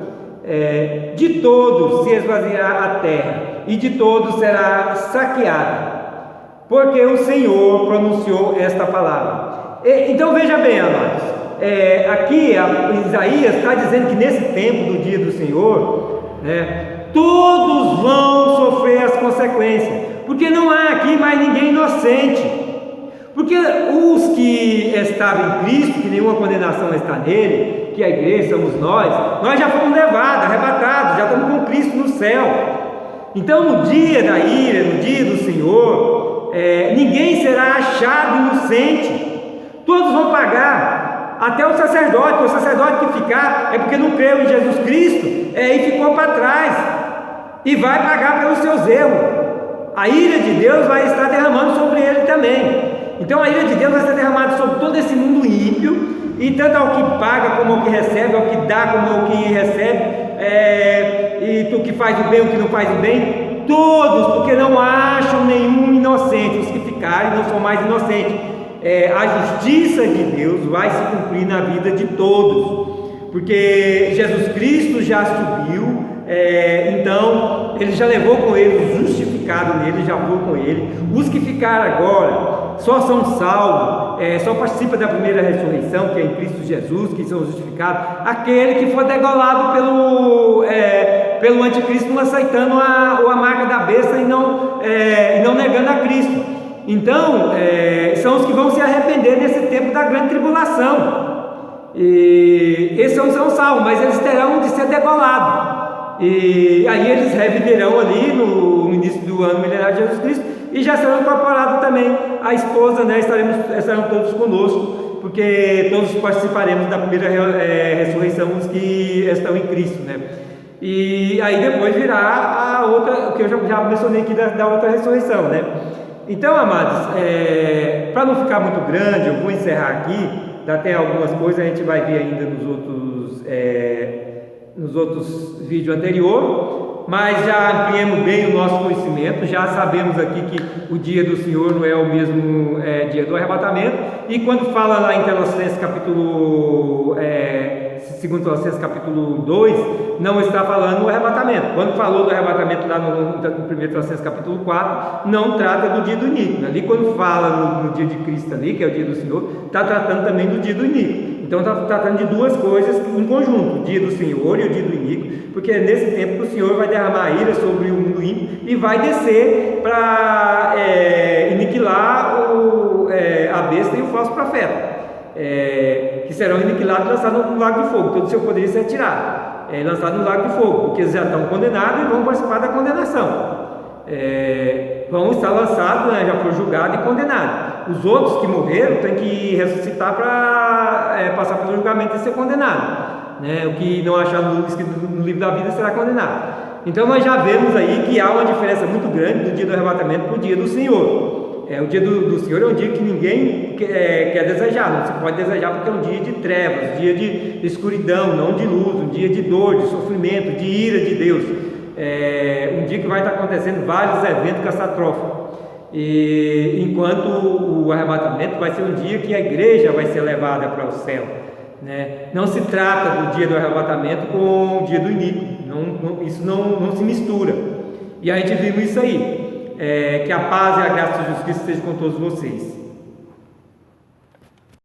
De todos se esvaziará a terra, e de todos será saqueada, porque o Senhor pronunciou esta palavra. Então veja bem, amados, aqui Isaías está dizendo que nesse tempo do dia do Senhor, todos vão sofrer as consequências, porque não há aqui mais ninguém inocente. Porque os que estavam em Cristo, que nenhuma condenação está nele, que a igreja somos nós já fomos levados, arrebatados, já estamos com Cristo no céu. Então no dia da ira, no dia do Senhor, ninguém será achado inocente, todos vão pagar, até o sacerdote que ficar é porque não creu em Jesus Cristo e ficou para trás, e vai pagar pelos seus erros. A ira de Deus vai estar derramando sobre ele também. Então a ira de Deus vai ser derramada sobre todo esse mundo ímpio, e tanto ao que paga como ao que recebe, ao que dá como ao que recebe, e o que faz o bem, o que não faz o bem, todos, porque não acham nenhum inocente. Os que ficarem não são mais inocentes. A justiça de Deus vai se cumprir na vida de todos, porque Jesus Cristo já subiu, então ele já levou com ele os justificados nele, já foi com ele. Os que ficaram agora só são salvos, só participam da primeira ressurreição, que é em Cristo Jesus, que são justificados, aquele que for degolado pelo anticristo, não aceitando a marca da besta e não negando a Cristo. Então são os que vão se arrepender nesse tempo da grande tribulação, e esses são salvos, mas eles terão de ser degolados, e aí eles reviverão ali no início do ano milenário de Jesus Cristo, e já serão incorporados também a esposa, estarão todos conosco, porque todos participaremos da primeira ressurreição, os que estão em Cristo, E aí depois virá a outra, que eu já mencionei aqui da outra ressurreição, Então, amados, para não ficar muito grande, eu vou encerrar aqui. Tem algumas coisas, a gente vai ver ainda nos outros vídeos anteriores, mas já ampliamos bem o nosso conhecimento, já sabemos aqui que o dia do Senhor não é o mesmo dia do arrebatamento, e quando fala lá em Tessalonicenses capítulo 2 capítulo 2, não está falando do arrebatamento. Quando falou do arrebatamento lá no 1 Tessalonicenses capítulo 4, não trata do dia do iníquo. Ali quando fala no dia de Cristo ali, que é o dia do Senhor, está tratando também do dia do iníquo. Então está tratando de duas coisas em conjunto, o dia do Senhor e o dia do iníquo, porque é nesse tempo que o Senhor vai derramar a ira sobre o mundo ímpio e vai descer para aniquilar a besta e o falso profeta, que serão aniquilados e lançados no lago de fogo. Todo o seu poder se retirar, lançado no lago de fogo, porque eles já estão condenados e vão participar da condenação. Vão estar lançados, já foram julgados e condenados. Os outros que morreram têm que ressuscitar para passar pelo julgamento e ser condenado. O que não achar no livro da vida será condenado. Então nós já vemos aí que há uma diferença muito grande do dia do arrebatamento para o dia do Senhor. O dia do Senhor é um dia que ninguém quer desejar, não se pode desejar, porque é um dia de trevas, um dia de escuridão, não de luz, um dia de dor, de sofrimento, de ira de Deus. Um dia que vai estar acontecendo vários eventos catastróficos, e enquanto o arrebatamento vai ser um dia que a igreja vai ser levada para o céu, Não se trata do dia do arrebatamento com o dia do iníquo, isso não se mistura, e a gente viu isso aí. Que a paz e a graça de Jesus Cristo estejam com todos vocês.